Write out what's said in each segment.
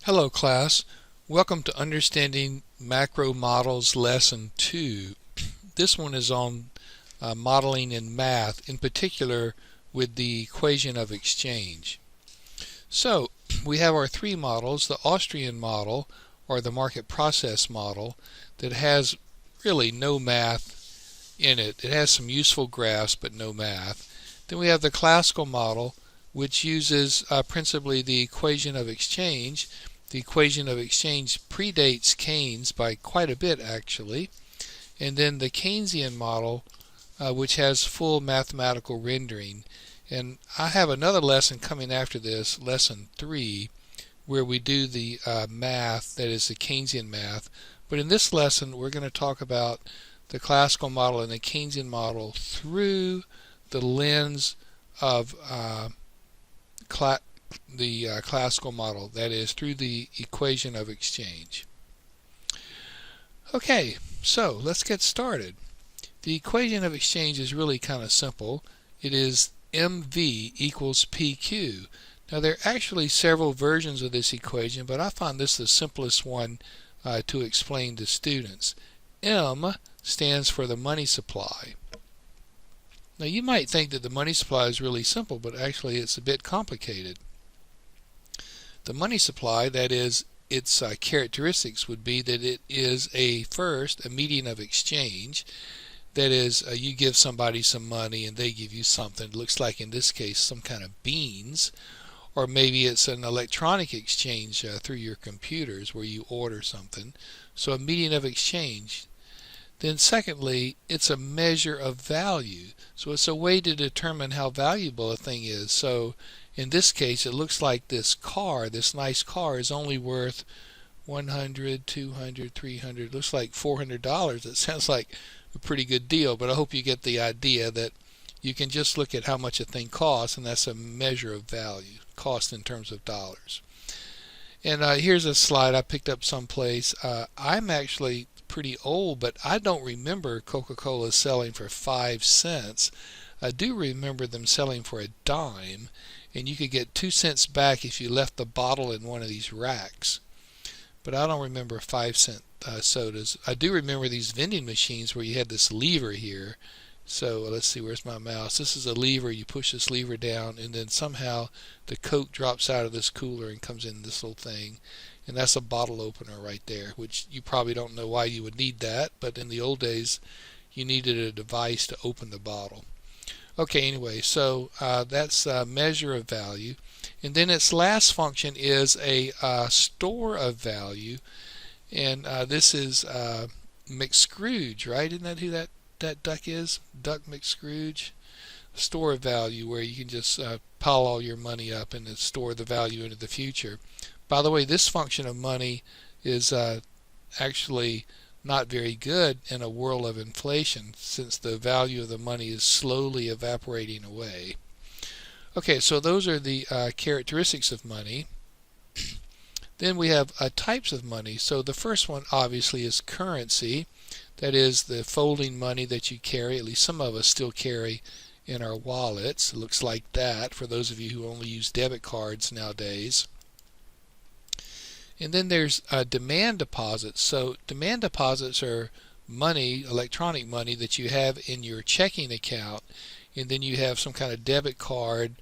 Hello class, welcome to Understanding Macro Models Lesson 2. This one is on modeling in math, in particular with the equation of exchange. So we have our three models, the Austrian model or the market process model that has really no math in it. It has some useful graphs but no math. Then we have the classical model, which uses principally the equation of exchange. The equation of exchange predates Keynes by quite a bit actually. And then the Keynesian model, which has full mathematical rendering. And I have another lesson coming after this, lesson 3, where we do the math, that is the Keynesian math. But in this lesson we're going to talk about the classical model and the Keynesian model through the lens of classical model, that is through the equation of exchange. Okay, so let's get started. The equation of exchange is really kind of simple. It is MV equals PQ. Now there are actually several versions of this equation, but I find this the simplest one to explain to students. M stands for the money supply. Now you might think that the money supply is really simple, but actually it's a bit complicated. The money supply, that is, its characteristics would be that it is first a medium of exchange. That is, you give somebody some money and they give you something. It looks like in this case some kind of beans, or maybe it's an electronic exchange through your computers where you order something. So a medium of exchange. Then secondly, it's a measure of value. So it's a way to determine how valuable a thing is. So in this case, it looks like this car, this nice car, is only worth $100, $200, $300, looks like $400. It sounds like a pretty good deal, but I hope you get the idea that you can just look at how much a thing costs, and that's a measure of value, cost in terms of dollars. And here's a slide I picked up someplace. I'm actually pretty old, but I don't remember Coca-Cola selling for 5 cents. I do remember them selling for a dime, and you could get 2 cents back if you left the bottle in one of these racks. But I don't remember 5-cent sodas. I do remember these vending machines where you had this lever here. So let's see, where's my mouse? This is a lever. You push this lever down, and then somehow the Coke drops out of this cooler and comes in this little thing. And that's a bottle opener right there, which you probably don't know why you would need that, but in the old days you needed a device to open the bottle. Okay, anyway, so that's a measure of value. And then its last function is a store of value. And this is McScrooge, right? Isn't that who that duck is? Duck McScrooge? Store of value, where you can just pile all your money up and store the value into the future. By the way, this function of money is actually not very good in a world of inflation, since the value of the money is slowly evaporating away. Okay, so those are the characteristics of money. Then we have types of money. So the first one obviously is currency. That is the folding money that you carry, at least some of us still carry in our wallets. It looks like that for those of you who only use debit cards nowadays. And then there's demand deposits. So demand deposits are money, electronic money, that you have in your checking account, and then you have some kind of debit card.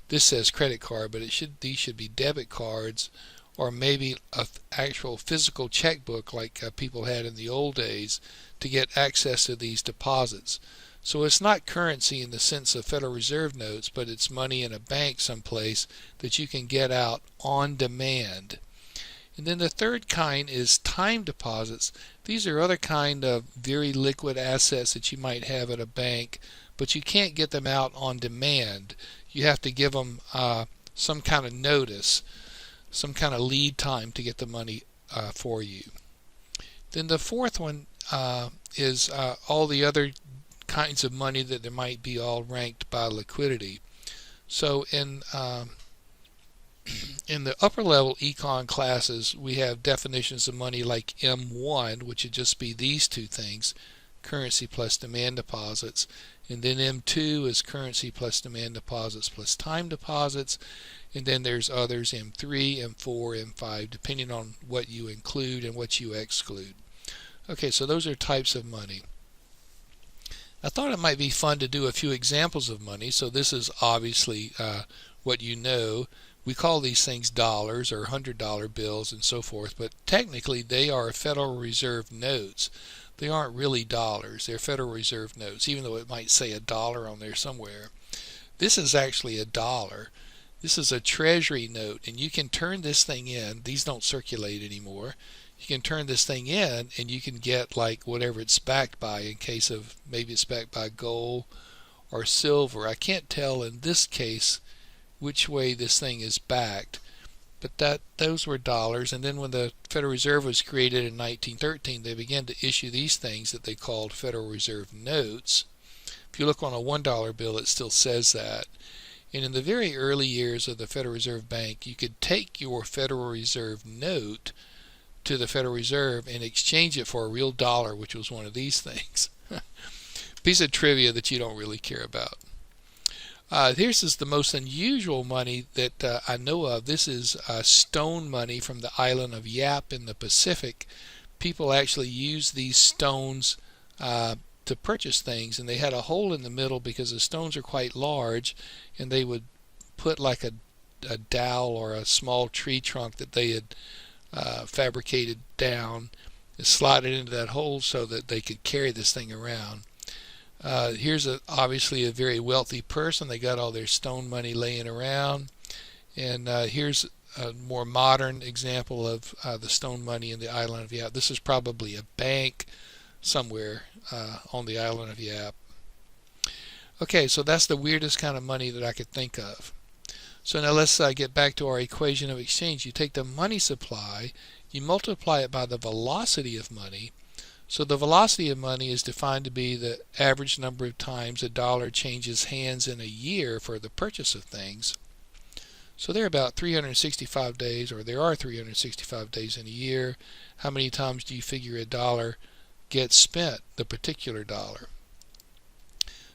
This says credit card, but these should be debit cards, or maybe an actual physical checkbook like people had in the old days to get access to these deposits. So it's not currency in the sense of Federal Reserve notes, but it's money in a bank someplace that you can get out on demand. And then the third kind is time deposits. These are other kind of very liquid assets that you might have at a bank, but you can't get them out on demand. You have to give them some kind of notice, some kind of lead time to get the money for you. Then the fourth one is all the other kinds of money that there might be, all ranked by liquidity. So in the upper level econ classes, we have definitions of money like M1, which would just be these two things: currency plus demand deposits. And then M2 is currency plus demand deposits plus time deposits. And then there's others, M3, M4, M5, depending on what you include and what you exclude. Okay, so those are types of money. I thought it might be fun to do a few examples of money. So this is obviously what you know. We call these things dollars or $100 bills and so forth, but technically they are Federal Reserve notes. They aren't really dollars. They're Federal Reserve notes, even though it might say a dollar on there somewhere. This is actually a dollar. This is a Treasury note, and you can turn this thing in. These don't circulate anymore. You can turn this thing in, and you can get like whatever it's backed by, in case of maybe it's backed by gold or silver. I can't tell in this case which way this thing is backed, but those were dollars. And then when the Federal Reserve was created in 1913, they began to issue these things that they called Federal Reserve notes. If you look on a $1 bill, it still says that. And in the very early years of the Federal Reserve Bank, you could take your Federal Reserve note to the Federal Reserve and exchange it for a real dollar, which was one of these things. Piece of trivia that you don't really care about. Here's the most unusual money that I know of. This is stone money from the island of Yap in the Pacific. People actually used these stones to purchase things, and they had a hole in the middle because the stones are quite large, and they would put like a dowel or a small tree trunk that they had fabricated down and slide it into that hole so that they could carry this thing around. Here's obviously a very wealthy person. They got all their stone money laying around. And here's a more modern example of the stone money in the island of Yap. This is probably a bank somewhere on the island of Yap. Okay, so that's the weirdest kind of money that I could think of. So now let's get back to our equation of exchange. You take the money supply, you multiply it by the velocity of money. So the velocity of money is defined to be the average number of times a dollar changes hands in a year for the purchase of things. So there are about 365 days, or there are 365 days in a year. How many times do you figure a dollar gets spent, the particular dollar?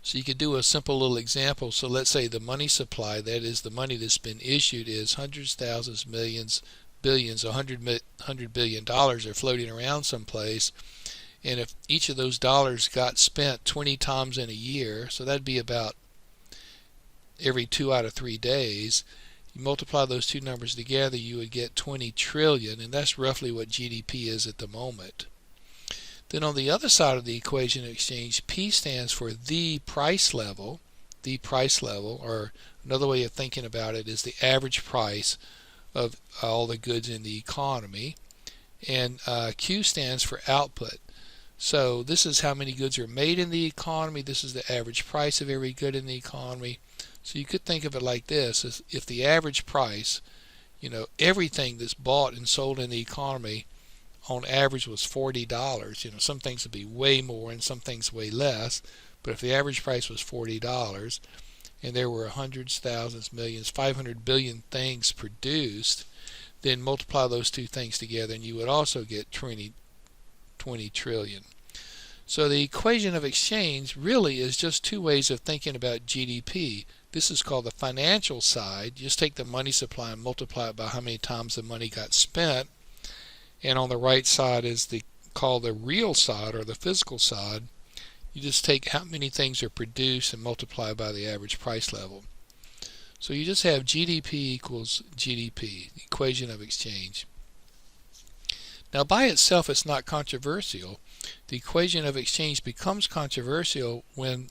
So you could do a simple little example. So let's say the money supply, that is the money that's been issued, is hundreds, thousands, millions, billions, $100 billion are floating around someplace. And if each of those dollars got spent 20 times in a year, so that'd be about every 2 out of 3 days, you multiply those two numbers together, you would get 20 trillion, and that's roughly what GDP is at the moment. Then on the other side of the equation of exchange, P stands for the price level. The price level, or another way of thinking about it, is the average price of all the goods in the economy. And Q stands for output. So this is how many goods are made in the economy. This is the average price of every good in the economy. So you could think of it like this: if the average price, everything that's bought and sold in the economy on average was $40. Some things would be way more and some things way less. But if the average price was $40 and there were hundreds, thousands, millions, 500 billion things produced, then multiply those two things together and you would also get 20 trillion. So the equation of exchange really is just two ways of thinking about GDP. This is called the financial side. Just take the money supply and multiply it by how many times the money got spent. And on the right side is called the real side, or the physical side. You just take how many things are produced and multiply by the average price level. So you just have GDP equals GDP, the equation of exchange. Now by itself it's not controversial. The equation of exchange becomes controversial when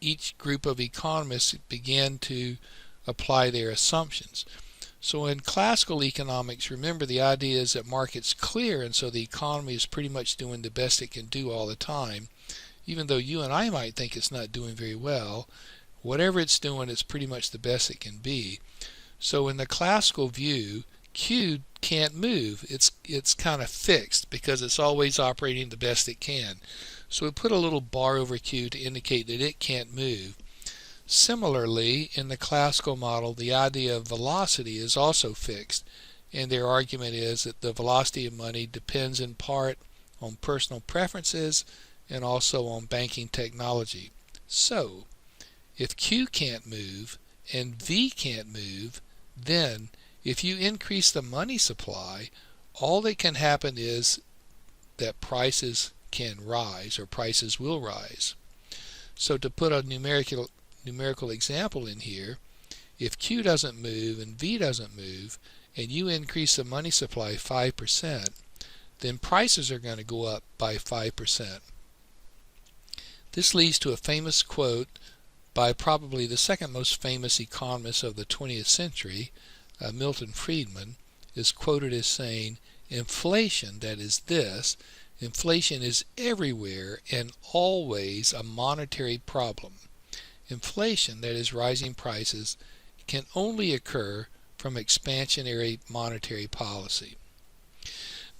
each group of economists begin to apply their assumptions. So in classical economics, remember, the idea is that markets clear, and so the economy is pretty much doing the best it can do all the time. Even though you and I might think it's not doing very well, whatever it's doing, it's pretty much the best it can be. So in the classical view, Q can't move. It's kind of fixed because it's always operating the best it can. So we put a little bar over Q to indicate that it can't move. Similarly, in the classical model, the idea of velocity is also fixed, and their argument is that the velocity of money depends in part on personal preferences and also on banking technology. So, if Q can't move and V can't move, then if you increase the money supply, all that can happen is that prices can rise, or prices will rise. So to put a numerical example in here, if Q doesn't move and V doesn't move, and you increase the money supply 5%, then prices are going to go up by 5%. This leads to a famous quote by probably the second most famous economist of the 20th century, Milton Friedman, is quoted as saying, inflation, that is this, inflation is everywhere and always a monetary problem. Inflation, that is rising prices, can only occur from expansionary monetary policy.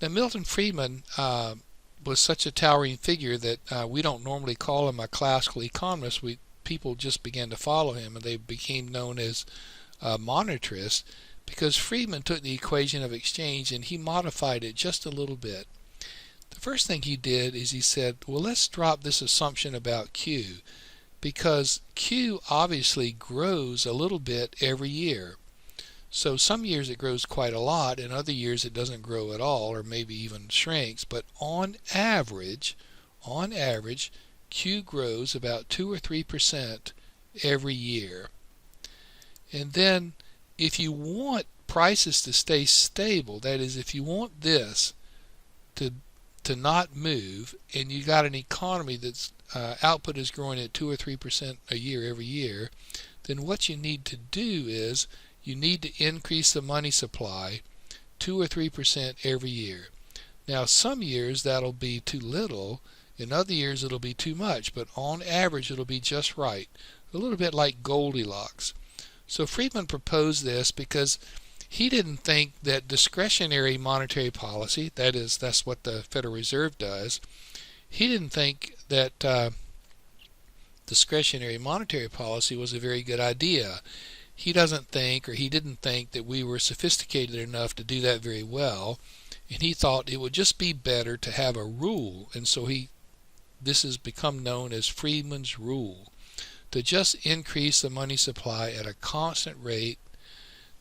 Now, Milton Friedman was such a towering figure that we don't normally call him a classical economist. People just began to follow him, and they became known as monetarists, because Friedman took the equation of exchange and he modified it just a little bit. The first thing he did is he said, well, let's drop this assumption about Q, because Q obviously grows a little bit every year. So some years it grows quite a lot, and other years it doesn't grow at all, or maybe even shrinks. But on average, Q grows about 2 or 3% every year. And then if you want prices to stay stable, that is, if you want this to not move, and you got an economy that's output is growing at 2 or 3% a year every year, then what you need to do is you need to increase the money supply 2 or 3% every year. Now, some years that'll be too little, in other years it'll be too much, but on average it'll be just right, a little bit like Goldilocks. So Friedman proposed this because he didn't think that discretionary monetary policy, that is, that's what the Federal Reserve does, he didn't think that discretionary monetary policy was a very good idea. He didn't think that we were sophisticated enough to do that very well, and he thought it would just be better to have a rule, and so this has become known as Friedman's rule, to just increase the money supply at a constant rate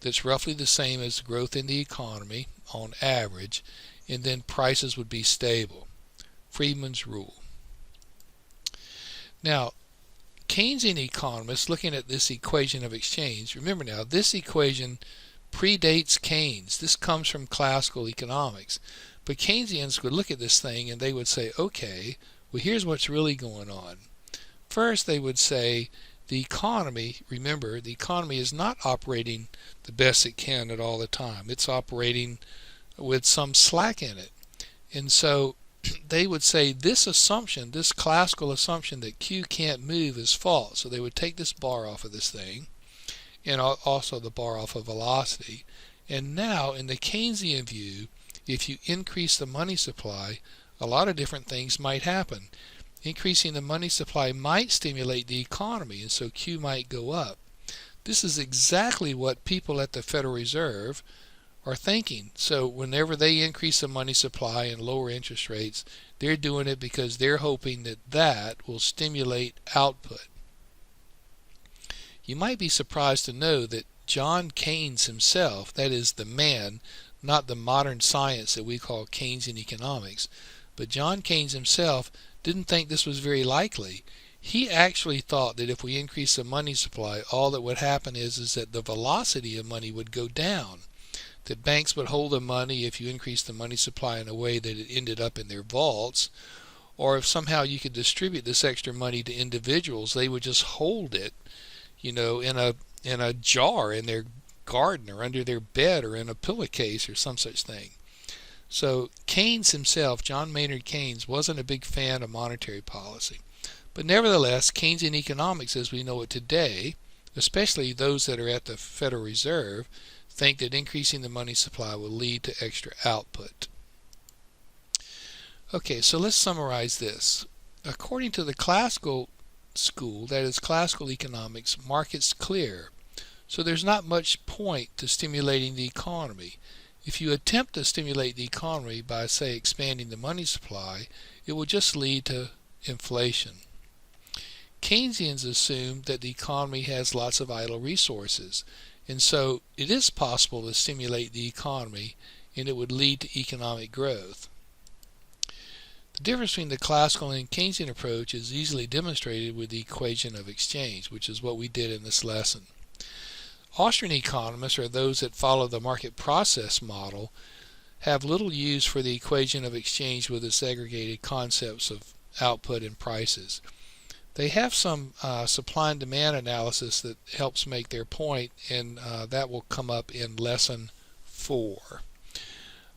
that's roughly the same as growth in the economy on average, and then prices would be stable. Friedman's rule. Now, Keynesian economists looking at this equation of exchange, remember now, this equation predates Keynes. This comes from classical economics. But Keynesians would look at this thing and they would say, okay, well, here's what's really going on. First, they would say the economy, remember, the economy is not operating the best it can at all the time. It's operating with some slack in it. And so they would say this assumption, this classical assumption that Q can't move is false. So they would take this bar off of this thing, and also the bar off of velocity. And now, in the Keynesian view, if you increase the money supply, a lot of different things might happen. Increasing the money supply might stimulate the economy, and so Q might go up. This is exactly what people at the Federal Reserve are thinking. So whenever they increase the money supply and lower interest rates, they're doing it because they're hoping that that will stimulate output. You might be surprised to know that John Keynes himself, that is the man, not the modern science that we call Keynesian economics, but John Keynes himself didn't think this was very likely. He actually thought that if we increase the money supply, all that would happen is that the velocity of money would go down. That banks would hold the money if you increase the money supply in a way that it ended up in their vaults, or if somehow you could distribute this extra money to individuals, they would just hold it, in a jar in their garden or under their bed or in a pillowcase or some such thing. So Keynes himself, John Maynard Keynes, wasn't a big fan of monetary policy. But nevertheless, Keynesian economics as we know it today, especially those that are at the Federal Reserve, think that increasing the money supply will lead to extra output. Okay, so let's summarize this. According to the classical school, that is classical economics, markets clear. So there's not much point to stimulating the economy. If you attempt to stimulate the economy by, say, expanding the money supply, it will just lead to inflation. Keynesians assume that the economy has lots of idle resources, and so it is possible to stimulate the economy, and it would lead to economic growth. The difference between the classical and Keynesian approach is easily demonstrated with the equation of exchange, which is what we did in this lesson. Austrian economists, or those that follow the market process model, have little use for the equation of exchange with its aggregated concepts of output and prices. They have some supply and demand analysis that helps make their point, and that will come up in lesson 4.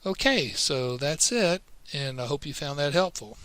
Okay, so that's it, and I hope you found that helpful.